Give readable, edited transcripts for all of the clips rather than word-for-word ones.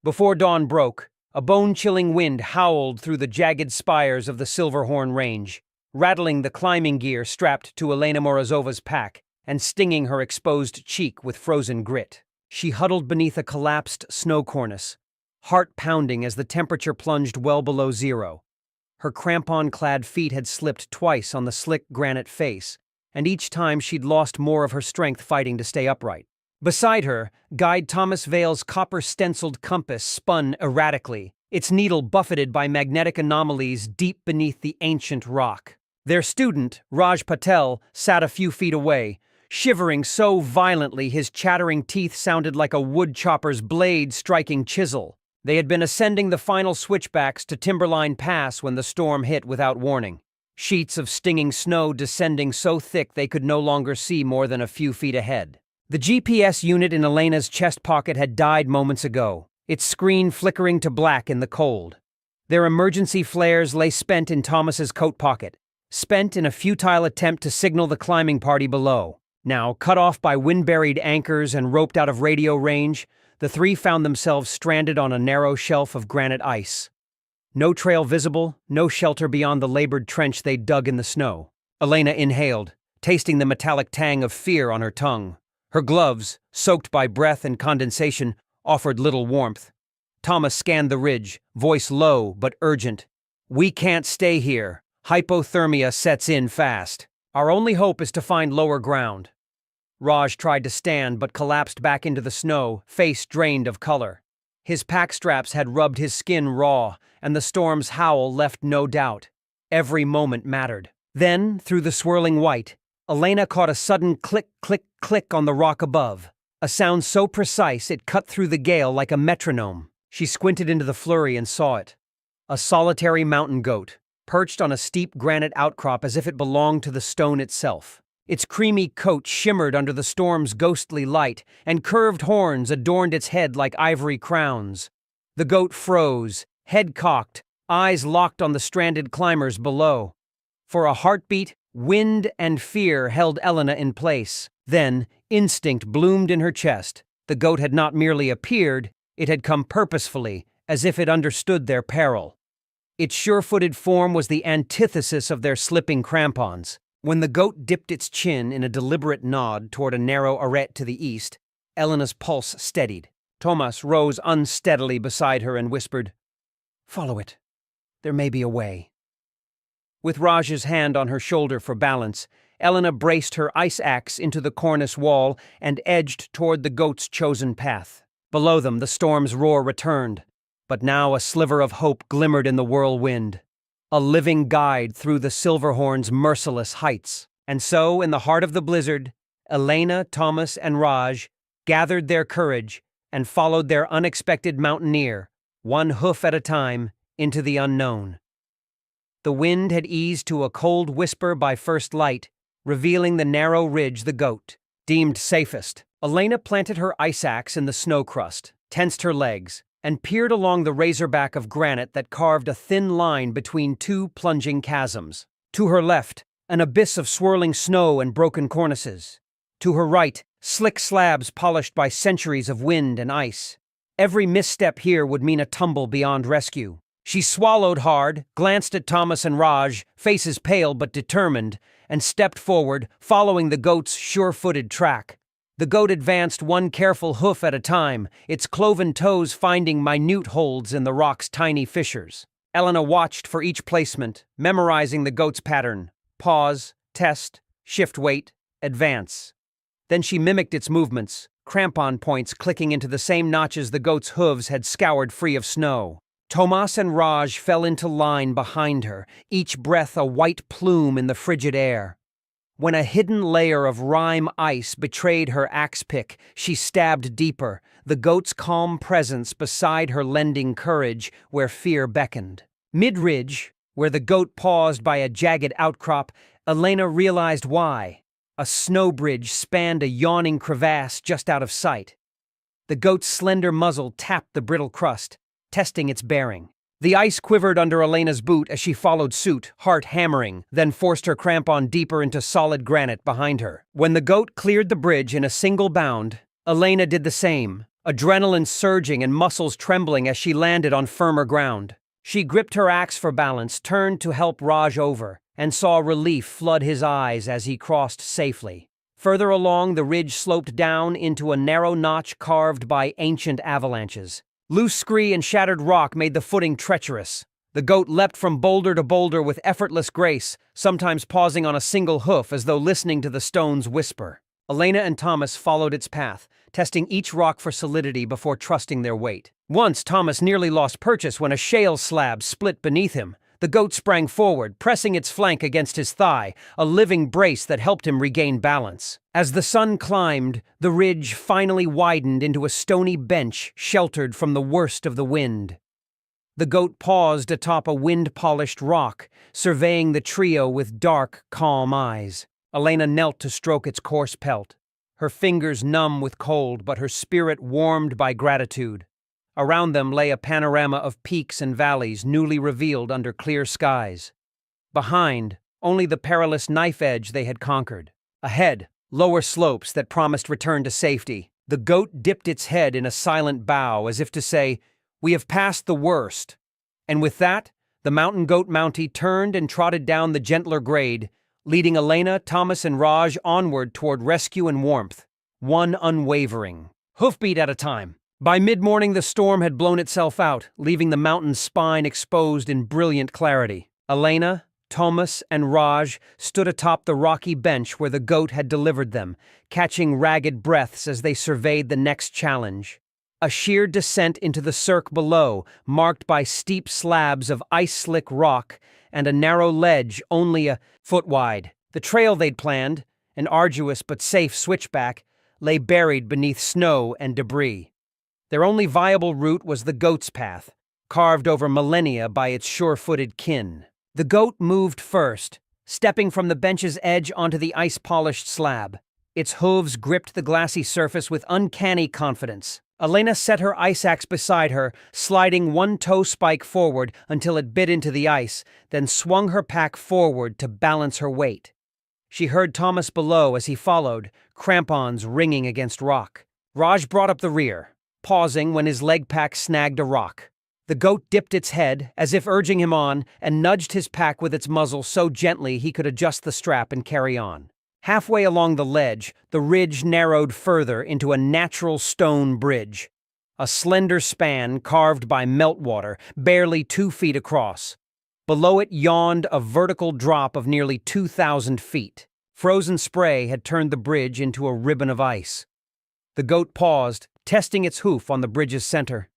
Before dawn broke, a bone-chilling wind howled through the jagged spires of the Silverhorn Range, rattling the climbing gear strapped to Elena Morozova's pack and stinging her exposed cheek with frozen grit. She huddled beneath a collapsed snow cornice, heart pounding as the temperature plunged well below zero. Her crampon-clad feet had slipped twice on the slick granite face, and each time she'd lost more of her strength fighting to stay upright. Beside her, Guide Thomas Vale's copper-stenciled compass spun erratically, its needle buffeted by magnetic anomalies deep beneath the ancient rock. Their student, Raj Patel, sat a few feet away, shivering so violently his chattering teeth sounded like a woodchopper's blade striking chisel. They had been ascending the final switchbacks to Timberline Pass when the storm hit without warning. Sheets of stinging snow descending so thick they could no longer see more than a few feet ahead. The GPS unit in Elena's chest pocket had died moments ago, its screen flickering to black in the cold. Their emergency flares lay spent in Thomas's coat pocket, spent in a futile attempt to signal the climbing party below. Now, cut off by wind-buried anchors and roped out of radio range, the three found themselves stranded on a narrow shelf of granite ice. No trail visible, no shelter beyond the labored trench they dug in the snow. Elena inhaled, tasting the metallic tang of fear on her tongue. Her gloves, soaked by breath and condensation, offered little warmth. Thomas scanned the ridge, voice low but urgent. "We can't stay here. Hypothermia sets in fast. Our only hope is to find lower ground." Raj tried to stand but collapsed back into the snow, face drained of color. His pack straps had rubbed his skin raw, and the storm's howl left no doubt. Every moment mattered. Then, through the swirling white, Elena caught a sudden click, click, click on the rock above, a sound so precise it cut through the gale like a metronome. She squinted into the flurry and saw it. A solitary mountain goat, perched on a steep granite outcrop as if it belonged to the stone itself. Its creamy coat shimmered under the storm's ghostly light, and curved horns adorned its head like ivory crowns. The goat froze, head cocked, eyes locked on the stranded climbers below. For a heartbeat, wind and fear held Elena in place. Then, instinct bloomed in her chest. The goat had not merely appeared, it had come purposefully, as if it understood their peril. Its sure-footed form was the antithesis of their slipping crampons. When the goat dipped its chin in a deliberate nod toward a narrow arête to the east, Elena's pulse steadied. Thomas rose unsteadily beside her and whispered, "Follow it. There may be a way." With Raj's hand on her shoulder for balance, Elena braced her ice axe into the cornice wall and edged toward the goat's chosen path. Below them, the storm's roar returned, but now a sliver of hope glimmered in the whirlwind. A living guide through the Silverhorn's merciless heights. And so, in the heart of the blizzard, Elena, Thomas, and Raj gathered their courage and followed their unexpected mountaineer, one hoof at a time, into the unknown. The wind had eased to a cold whisper by first light, revealing the narrow ridge the goat deemed safest. Elena planted her ice axe in the snow crust, tensed her legs, and peered along the razorback of granite that carved a thin line between two plunging chasms. To her left, an abyss of swirling snow and broken cornices. To her right, slick slabs polished by centuries of wind and ice. Every misstep here would mean a tumble beyond rescue. She swallowed hard, glanced at Thomas and Raj, faces pale but determined, and stepped forward, following the goat's sure-footed track. The goat advanced one careful hoof at a time, its cloven toes finding minute holds in the rock's tiny fissures. Elena watched for each placement, memorizing the goat's pattern: pause, test, shift weight, advance. Then she mimicked its movements, crampon points clicking into the same notches the goat's hooves had scoured free of snow. Thomas and Raj fell into line behind her, each breath a white plume in the frigid air. When a hidden layer of rime ice betrayed her axe pick, she stabbed deeper, the goat's calm presence beside her lending courage where fear beckoned. Mid-ridge, where the goat paused by a jagged outcrop, Elena realized why. A snow bridge spanned a yawning crevasse just out of sight. The goat's slender muzzle tapped the brittle crust, testing its bearing. The ice quivered under Elena's boot as she followed suit, heart hammering, then forced her crampon deeper into solid granite behind her. When the goat cleared the bridge in a single bound, Elena did the same, adrenaline surging and muscles trembling as she landed on firmer ground. She gripped her axe for balance, turned to help Raj over, and saw relief flood his eyes as he crossed safely. Further along, the ridge sloped down into a narrow notch carved by ancient avalanches. Loose scree and shattered rock made the footing treacherous. The goat leapt from boulder to boulder with effortless grace, sometimes pausing on a single hoof as though listening to the stones whisper. Elena and Thomas followed its path, testing each rock for solidity before trusting their weight. Once Thomas nearly lost purchase when a shale slab split beneath him. The goat sprang forward, pressing its flank against his thigh, a living brace that helped him regain balance. As the sun climbed, the ridge finally widened into a stony bench sheltered from the worst of the wind. The goat paused atop a wind-polished rock, surveying the trio with dark, calm eyes. Elena knelt to stroke its coarse pelt, her fingers numb with cold but her spirit warmed by gratitude. Around them lay a panorama of peaks and valleys newly revealed under clear skies. Behind, only the perilous knife edge they had conquered. Ahead, lower slopes that promised return to safety. The goat dipped its head in a silent bow as if to say, "We have passed the worst." And with that, the mountain goat Mountie turned and trotted down the gentler grade, leading Elena, Thomas, and Raj onward toward rescue and warmth, one unwavering, hoofbeat at a time. By mid-morning, the storm had blown itself out, leaving the mountain's spine exposed in brilliant clarity. Elena, Thomas, and Raj stood atop the rocky bench where the goat had delivered them, catching ragged breaths as they surveyed the next challenge. A sheer descent into the cirque below, marked by steep slabs of ice-slick rock and a narrow ledge only a foot wide. The trail they'd planned, an arduous but safe switchback, lay buried beneath snow and debris. Their only viable route was the goat's path, carved over millennia by its sure-footed kin. The goat moved first, stepping from the bench's edge onto the ice-polished slab. Its hooves gripped the glassy surface with uncanny confidence. Elena set her ice axe beside her, sliding one toe spike forward until it bit into the ice, then swung her pack forward to balance her weight. She heard Thomas below as he followed, crampons ringing against rock. Raj brought up the rear, pausing when his leg pack snagged a rock. The goat dipped its head, as if urging him on, and nudged his pack with its muzzle so gently he could adjust the strap and carry on. Halfway along the ledge, the ridge narrowed further into a natural stone bridge, a slender span carved by meltwater, barely 2 feet across. Below it yawned a vertical drop of nearly 2,000 feet. Frozen spray had turned the bridge into a ribbon of ice. The goat paused, testing its hoof on the bridge's center.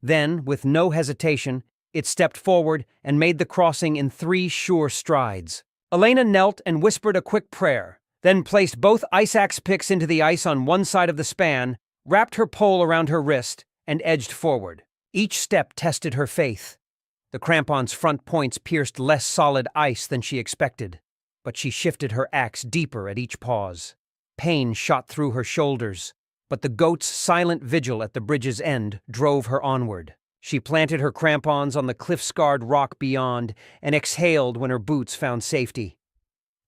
Then, with no hesitation, it stepped forward and made the crossing in 3 sure strides. Elena knelt and whispered a quick prayer, then placed both ice axe picks into the ice on one side of the span, wrapped her pole around her wrist, and edged forward. Each step tested her faith. The crampon's front points pierced less solid ice than she expected, but she shifted her axe deeper at each pause. Pain shot through her shoulders, but the goat's silent vigil at the bridge's end drove her onward. She planted her crampons on the cliff-scarred rock beyond and exhaled when her boots found safety.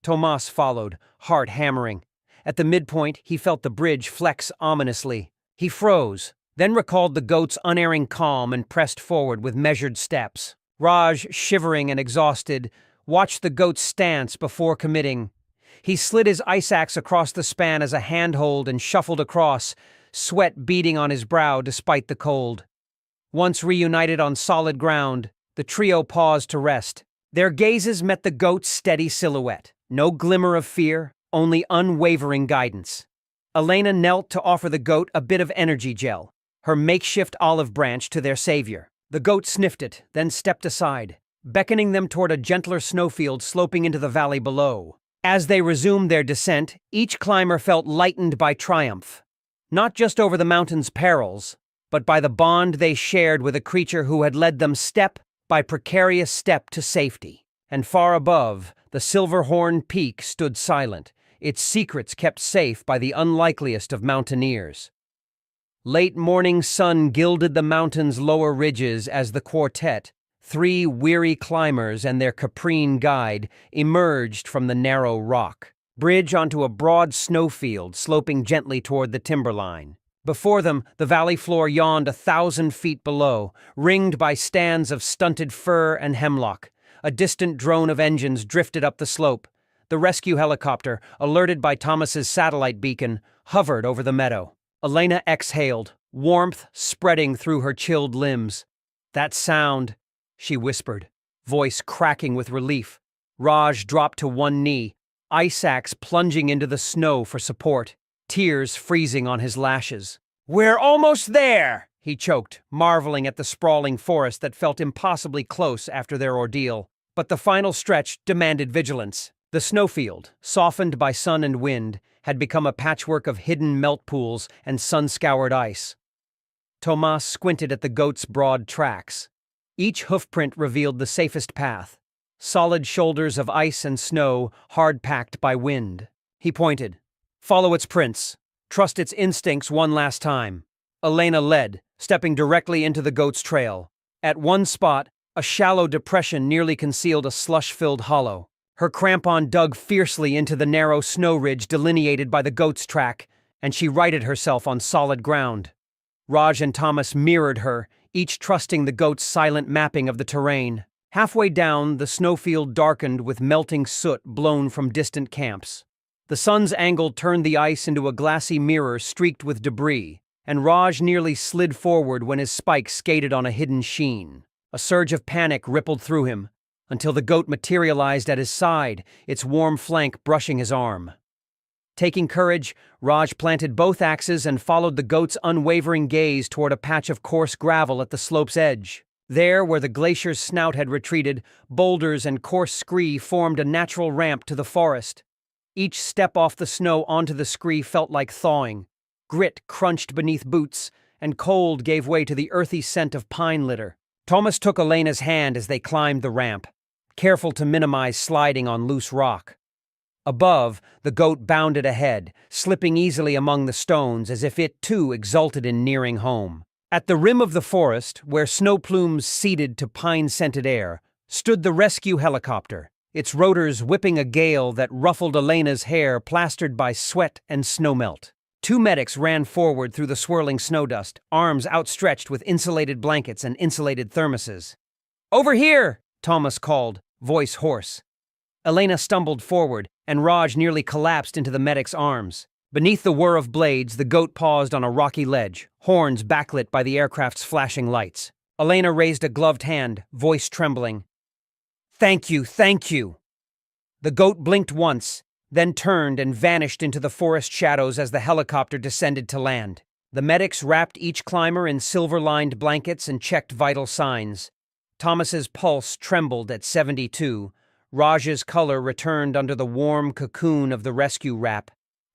Tomas followed, heart hammering. At the midpoint, he felt the bridge flex ominously. He froze, then recalled the goat's unerring calm and pressed forward with measured steps. Raj, shivering and exhausted, watched the goat's stance before committing. He slid his ice axe across the span as a handhold and shuffled across, sweat beading on his brow despite the cold. Once reunited on solid ground, the trio paused to rest. Their gazes met the goat's steady silhouette. No glimmer of fear, only unwavering guidance. Elena knelt to offer the goat a bit of energy gel, her makeshift olive branch to their savior. The goat sniffed it, then stepped aside, beckoning them toward a gentler snowfield sloping into the valley below. As they resumed their descent, each climber felt lightened by triumph, not just over the mountain's perils, but by the bond they shared with a creature who had led them step by precarious step to safety. And far above, the Silverhorn Peak stood silent, its secrets kept safe by the unlikeliest of mountaineers. Late morning sun gilded the mountain's lower ridges as the quartet, 3 weary climbers and their caprine guide, emerged from the narrow rock bridge onto a broad snowfield sloping gently toward the timberline. Before them, the valley floor yawned 1,000 feet below, ringed by stands of stunted fir and hemlock. A distant drone of engines drifted up the slope. The rescue helicopter, alerted by Thomas's satellite beacon, hovered over the meadow. Elena exhaled, warmth spreading through her chilled limbs. "That sound," she whispered, voice cracking with relief. Raj dropped to one knee, ice axe plunging into the snow for support, tears freezing on his lashes. "We're almost there!" he choked, marveling at the sprawling forest that felt impossibly close after their ordeal. But the final stretch demanded vigilance. The snowfield, softened by sun and wind, had become a patchwork of hidden melt pools and sun-scoured ice. Thomas squinted at the goat's broad tracks. Each hoofprint revealed the safest path, solid shoulders of ice and snow hard-packed by wind. He pointed. "Follow its prints. Trust its instincts one last time." Elena led, stepping directly into the goat's trail. At one spot, a shallow depression nearly concealed a slush-filled hollow. Her crampon dug fiercely into the narrow snow ridge delineated by the goat's track, and she righted herself on solid ground. Raj and Thomas mirrored her, each trusting the goat's silent mapping of the terrain. Halfway down, the snowfield darkened with melting soot blown from distant camps. The sun's angle turned the ice into a glassy mirror streaked with debris, and Raj nearly slid forward when his spike skated on a hidden sheen. A surge of panic rippled through him, until the goat materialized at his side, its warm flank brushing his arm. Taking courage, Raj planted both axes and followed the goat's unwavering gaze toward a patch of coarse gravel at the slope's edge. There, where the glacier's snout had retreated, boulders and coarse scree formed a natural ramp to the forest. Each step off the snow onto the scree felt like thawing. Grit crunched beneath boots, and cold gave way to the earthy scent of pine litter. Thomas took Elena's hand as they climbed the ramp, careful to minimize sliding on loose rock. Above, the goat bounded ahead, slipping easily among the stones as if it too exulted in nearing home. At the rim of the forest, where snow plumes seeded to pine-scented air, stood the rescue helicopter, its rotors whipping a gale that ruffled Elena's hair plastered by sweat and snowmelt. Two medics ran forward through the swirling snow dust, arms outstretched with insulated blankets and insulated thermoses. "Over here!" Thomas called, voice hoarse. Elena stumbled forward, and Raj nearly collapsed into the medic's arms. Beneath the whir of blades, the goat paused on a rocky ledge, horns backlit by the aircraft's flashing lights. Elena raised a gloved hand, voice trembling. "Thank you, thank you!" The goat blinked once, then turned and vanished into the forest shadows as the helicopter descended to land. The medics wrapped each climber in silver-lined blankets and checked vital signs. Thomas's pulse trembled at 72. Raj's color returned under the warm cocoon of the rescue wrap.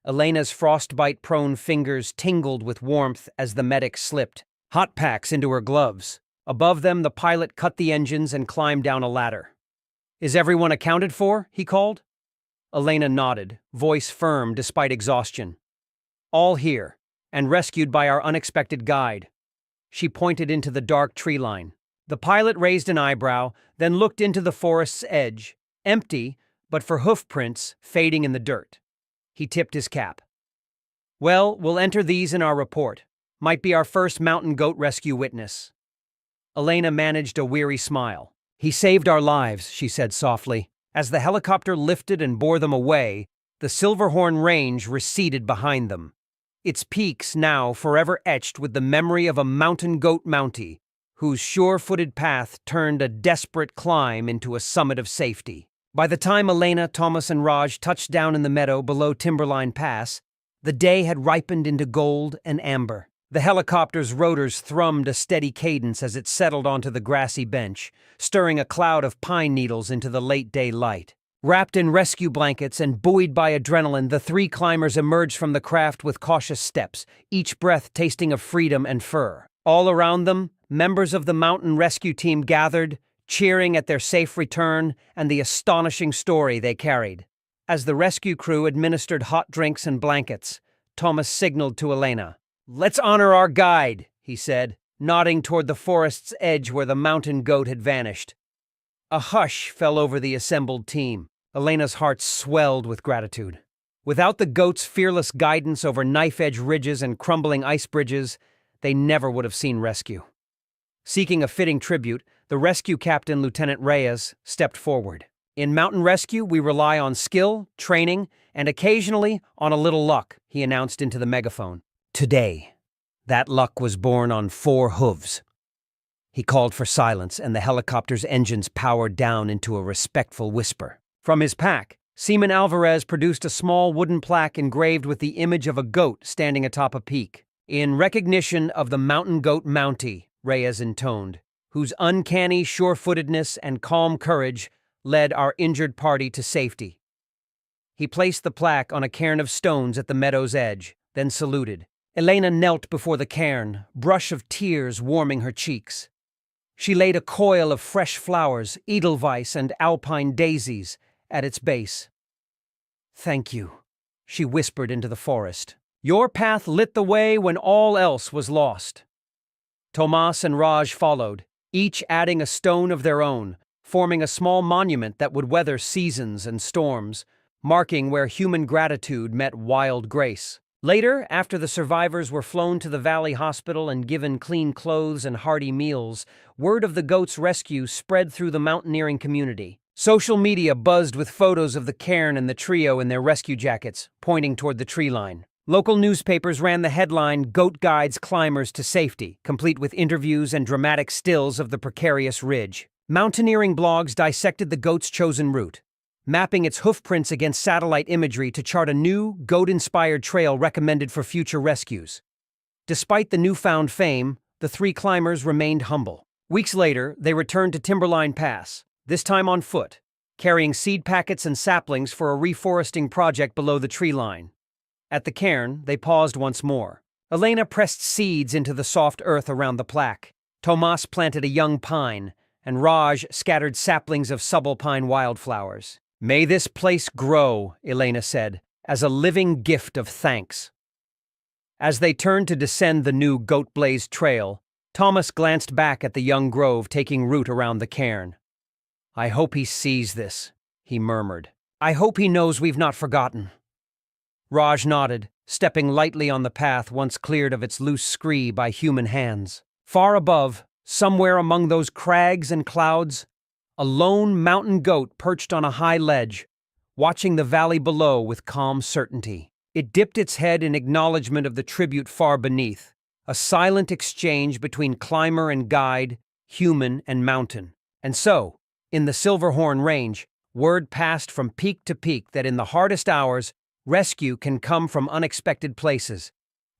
Elena's frostbite-prone fingers tingled with warmth as the medic slipped hot packs into her gloves. Above them, the pilot cut the engines and climbed down a ladder. "Is everyone accounted for?" he called. Elena nodded, voice firm despite exhaustion. "All here, and rescued by our unexpected guide." She pointed into the dark tree line. The pilot raised an eyebrow, then looked into the forest's edge, empty, but for hoofprints fading in the dirt. He tipped his cap. "Well, we'll enter these in our report. Might be our first mountain goat rescue witness." Elena managed a weary smile. "He saved our lives," she said softly. As the helicopter lifted and bore them away, the Silverhorn Range receded behind them, its peaks now forever etched with the memory of a mountain goat Mountie, whose sure-footed path turned a desperate climb into a summit of safety. By the time Elena, Thomas, and Raj touched down in the meadow below Timberline Pass, the day had ripened into gold and amber. The helicopter's rotors thrummed a steady cadence as it settled onto the grassy bench, stirring a cloud of pine needles into the late-day light. Wrapped in rescue blankets and buoyed by adrenaline, the three climbers emerged from the craft with cautious steps, each breath tasting of freedom and fur. All around them, members of the mountain rescue team gathered, cheering at their safe return and the astonishing story they carried. As the rescue crew administered hot drinks and blankets, Thomas signaled to Elena. "Let's honor our guide," he said, nodding toward the forest's edge where the mountain goat had vanished. A hush fell over the assembled team. Elena's heart swelled with gratitude. Without the goats' fearless guidance over knife-edge ridges and crumbling ice bridges, they never would have seen rescue. Seeking a fitting tribute, the rescue captain, Lieutenant Reyes, stepped forward. In mountain rescue, we rely on skill, training, and occasionally on a little luck, he announced into the megaphone. Today, that luck was born on 4 hooves. He called for silence, and the helicopter's engines powered down into a respectful whisper. From his pack, Seaman Alvarez produced a small wooden plaque engraved with the image of a goat standing atop a peak. In recognition of the mountain goat Mountie, Reyes intoned, whose uncanny sure-footedness and calm courage led our injured party to safety. He placed the plaque on a cairn of stones at the meadow's edge, then saluted. Elena knelt before the cairn, brush of tears warming her cheeks. She laid a coil of fresh flowers, edelweiss and alpine daisies, at its base. "Thank you," she whispered into the forest. "Your path lit the way when all else was lost." Tomas and Raj followed, each adding a stone of their own, forming a small monument that would weather seasons and storms, marking where human gratitude met wild grace. Later, after the survivors were flown to the Valley Hospital and given clean clothes and hearty meals, word of the goats' rescue spread through the mountaineering community. Social media buzzed with photos of the cairn and the trio in their rescue jackets, pointing toward the tree line. Local newspapers ran the headline, "Goat Guides Climbers to Safety," complete with interviews and dramatic stills of the precarious ridge. Mountaineering blogs dissected the goat's chosen route, mapping its hoofprints against satellite imagery to chart a new, goat-inspired trail recommended for future rescues. Despite the newfound fame, the 3 climbers remained humble. Weeks later, they returned to Timberline Pass, this time on foot, carrying seed packets and saplings for a reforesting project below the tree line. At the cairn, they paused once more. Elena pressed seeds into the soft earth around the plaque. Tomas planted a young pine, and Raj scattered saplings of subalpine wildflowers. "May this place grow," Elena said, "as a living gift of thanks." As they turned to descend the new goat-blazed trail, Thomas glanced back at the young grove taking root around the cairn. "I hope he sees this," he murmured. "I hope he knows we've not forgotten." Raj nodded, stepping lightly on the path once cleared of its loose scree by human hands. Far above, somewhere among those crags and clouds, a lone mountain goat perched on a high ledge, watching the valley below with calm certainty. It dipped its head in acknowledgement of the tribute far beneath, a silent exchange between climber and guide, human and mountain. And so, in the Silverhorn Range, word passed from peak to peak that in the hardest hours, rescue can come from unexpected places,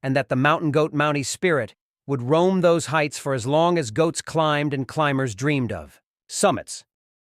and that the mountain goat Mountie's spirit would roam those heights for as long as goats climbed and climbers dreamed of. Summits,